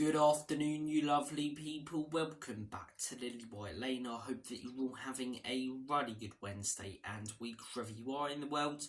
Good afternoon, you lovely people. Welcome back to Lily White Lane. I hope that you're all having a really good Wednesday and week wherever you are in the world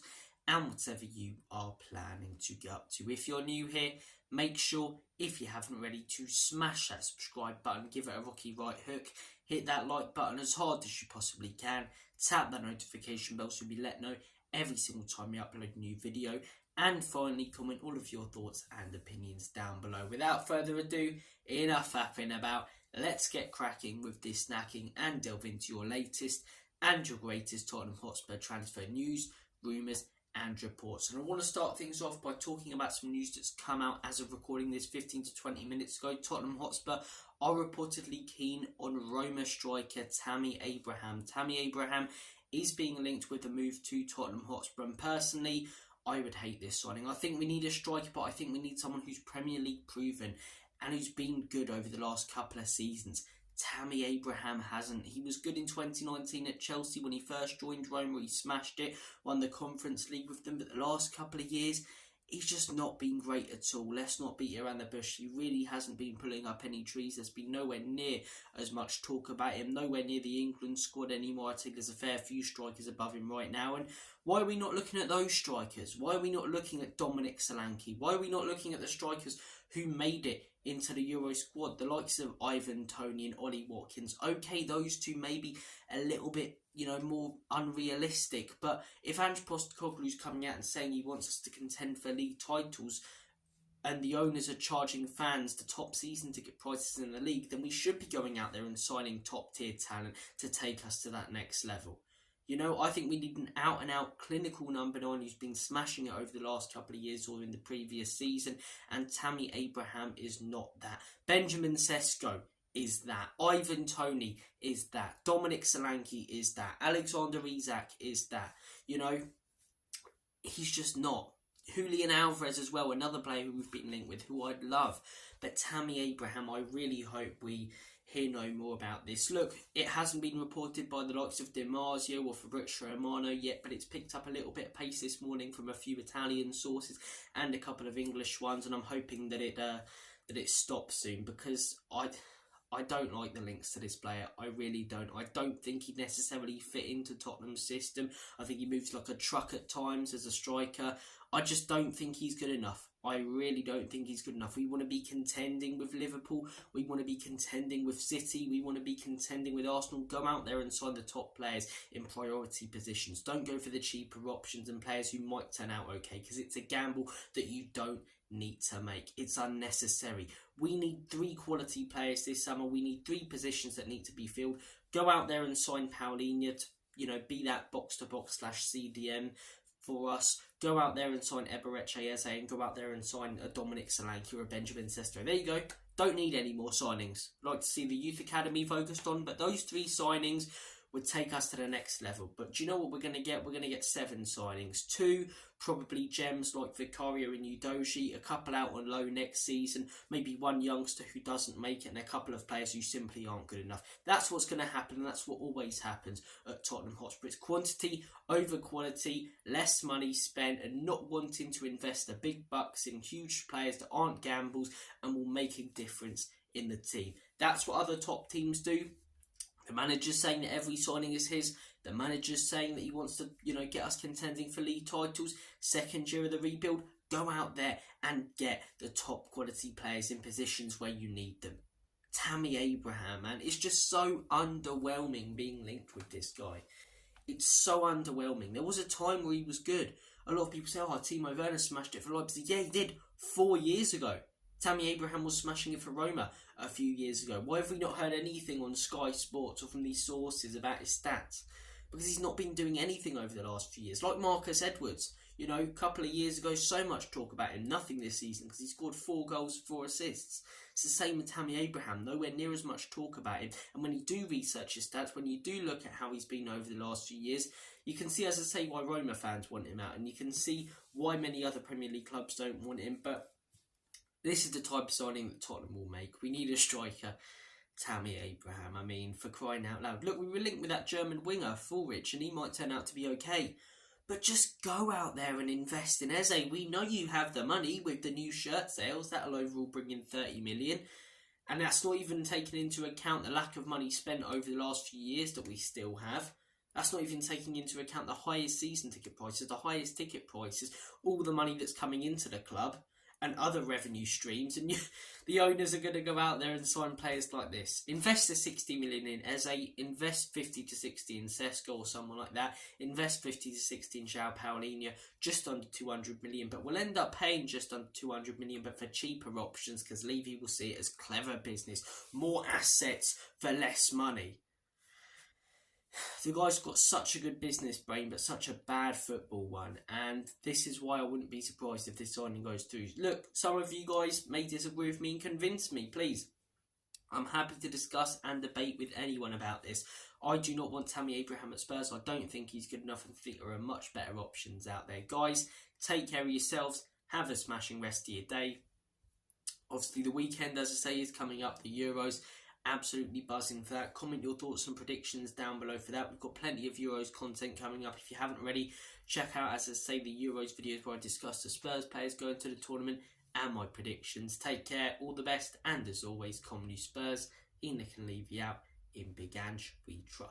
and whatever you are planning to get up to. If you're new here, make sure, if you haven't already, to smash that subscribe button, give it a rocky right hook, hit that like button as hard as you possibly can, tap that notification bell so you'll be let know every single time we upload a new video. And finally, comment all of your thoughts and opinions down below. Without further ado, enough faffing about. Let's get cracking with this snacking and delve into your latest and your greatest Tottenham Hotspur transfer news, rumours and reports. And I want to start things off by talking about some news that's come out as of recording this 15 to 20 minutes ago. Tottenham Hotspur are reportedly keen on Roma striker Tammy Abraham. Tammy Abraham is being linked with a move to Tottenham Hotspur, and personally, I would hate this signing. I think we need a striker, but I think we need someone who's Premier League proven and who's been good over the last couple of seasons. Tammy Abraham hasn't. He was good in 2019 at Chelsea when he first joined Roma. He smashed it, won the Conference League with them, but the last couple of years, he's just not been great at all. Let's not beat around the bush. He really hasn't been pulling up any trees. There's been nowhere near as much talk about him, nowhere near the England squad anymore. I think there's a fair few strikers above him right now. And why are we not looking at those strikers? Why are we not looking at Dominic Solanke? Why are we not looking at the strikers who made it into the Euro squad? The likes of Ivan Toney and Ollie Watkins. Okay, those two may be a little bit, more unrealistic. But if Ange Postecoglou's coming out and saying he wants us to contend for league titles, and the owners are charging fans the top season ticket prices in the league, then we should be going out there and signing top tier talent to take us to that next level. I think we need an out-and-out clinical number 9 who's been smashing it over the last couple of years or in the previous season, and Tammy Abraham is not that. Benjamin Sesko is that. Ivan Toney is that. Dominic Solanke is that. Alexander Isak is that. He's just not. Julian Alvarez as well, another player who we've been linked with, who I'd love. But Tammy Abraham, I really hope we hear no more about this. Look, it hasn't been reported by the likes of Di Marzio or Fabrizio Romano yet, but it's picked up a little bit of pace this morning from a few Italian sources and a couple of English ones, and I'm hoping that it stops soon, because I don't like the links to this player. I really don't. I don't think he'd necessarily fit into Tottenham's system. I think he moves like a truck at times as a striker. I just don't think he's good enough. I really don't think he's good enough. We want to be contending with Liverpool. We want to be contending with City. We want to be contending with Arsenal. Go out there and sign the top players in priority positions. Don't go for the cheaper options and players who might turn out okay, because it's a gamble that you don't need to make. It's unnecessary. We need 3 quality players this summer. We need 3 positions that need to be filled. Go out there and sign Paulinho to, be that box-to-box / CDM for us. Go out there and sign Eberechi Eze, and go out there and sign a Dominic Solanke or a Benjamin Sesko. There you go. Don't need any more signings. Like to see the youth academy focused on, but those 3 signings would take us to the next level. But do you know what we're going to get? We're going to get 7 signings. 2 probably gems like Vicario and Udoji, a couple out on loan next season, maybe 1 youngster who doesn't make it, and a couple of players who simply aren't good enough. That's what's going to happen, and that's what always happens at Tottenham Hotspur. It's quantity over quality, less money spent, and not wanting to invest the big bucks in huge players that aren't gambles and will make a difference in the team. That's what other top teams do. The manager's saying that every signing is his. The manager's saying that he wants to, get us contending for league titles. Second year of the rebuild. Go out there and get the top quality players in positions where you need them. Tammy Abraham, man. It's just so underwhelming being linked with this guy. It's so underwhelming. There was a time where he was good. A lot of people say, Timo Werner smashed it for Leipzig. Yeah, he did 4 years ago. Tammy Abraham was smashing it for Roma a few years ago. Why have we not heard anything on Sky Sports or from these sources about his stats? Because he's not been doing anything over the last few years. Like Marcus Edwards, a couple of years ago, so much talk about him. Nothing this season because he scored 4 goals, 4 assists. It's the same with Tammy Abraham. Nowhere near as much talk about him. And when you do research his stats, when you do look at how he's been over the last few years, you can see, as I say, why Roma fans want him out. And you can see why many other Premier League clubs don't want him. But this is the type of signing that Tottenham will make. We need a striker. Tammy Abraham, for crying out loud. Look, we were linked with that German winger, Fulrich, and he might turn out to be okay. But just go out there and invest in Eze. We know you have the money with the new shirt sales. That'll overall bring in 30 million. And that's not even taking into account the lack of money spent over the last few years that we still have. That's not even taking into account the highest season ticket prices, the highest ticket prices, all the money that's coming into the club and other revenue streams. And the owners are going to go out there and sign players like this. Invest the 60 million in Eze, invest 50 to 60 in Sesko or someone like that, invest 50 to 60 in João Paulinho, just under 200 million, but we'll end up paying just under 200 million, but for cheaper options, because Levy will see it as clever business, more assets for less money. The guy's got such a good business brain, but such a bad football one. And this is why I wouldn't be surprised if this signing goes through. Look, some of you guys may disagree with me and convince me, please. I'm happy to discuss and debate with anyone about this. I do not want Tammy Abraham at Spurs. I don't think he's good enough and think there are much better options out there. Guys, take care of yourselves. Have a smashing rest of your day. Obviously, the weekend, as I say, is coming up. The Euros. Absolutely buzzing for that. Comment your thoughts and predictions down below for that. We've got plenty of Euros content coming up. If you haven't already, check out, as I say, the Euros videos where I discuss the Spurs players going to the tournament and my predictions. Take care, all the best, and as always, Comedy Spurs, in the can leave you out. In Big Ange, we trust.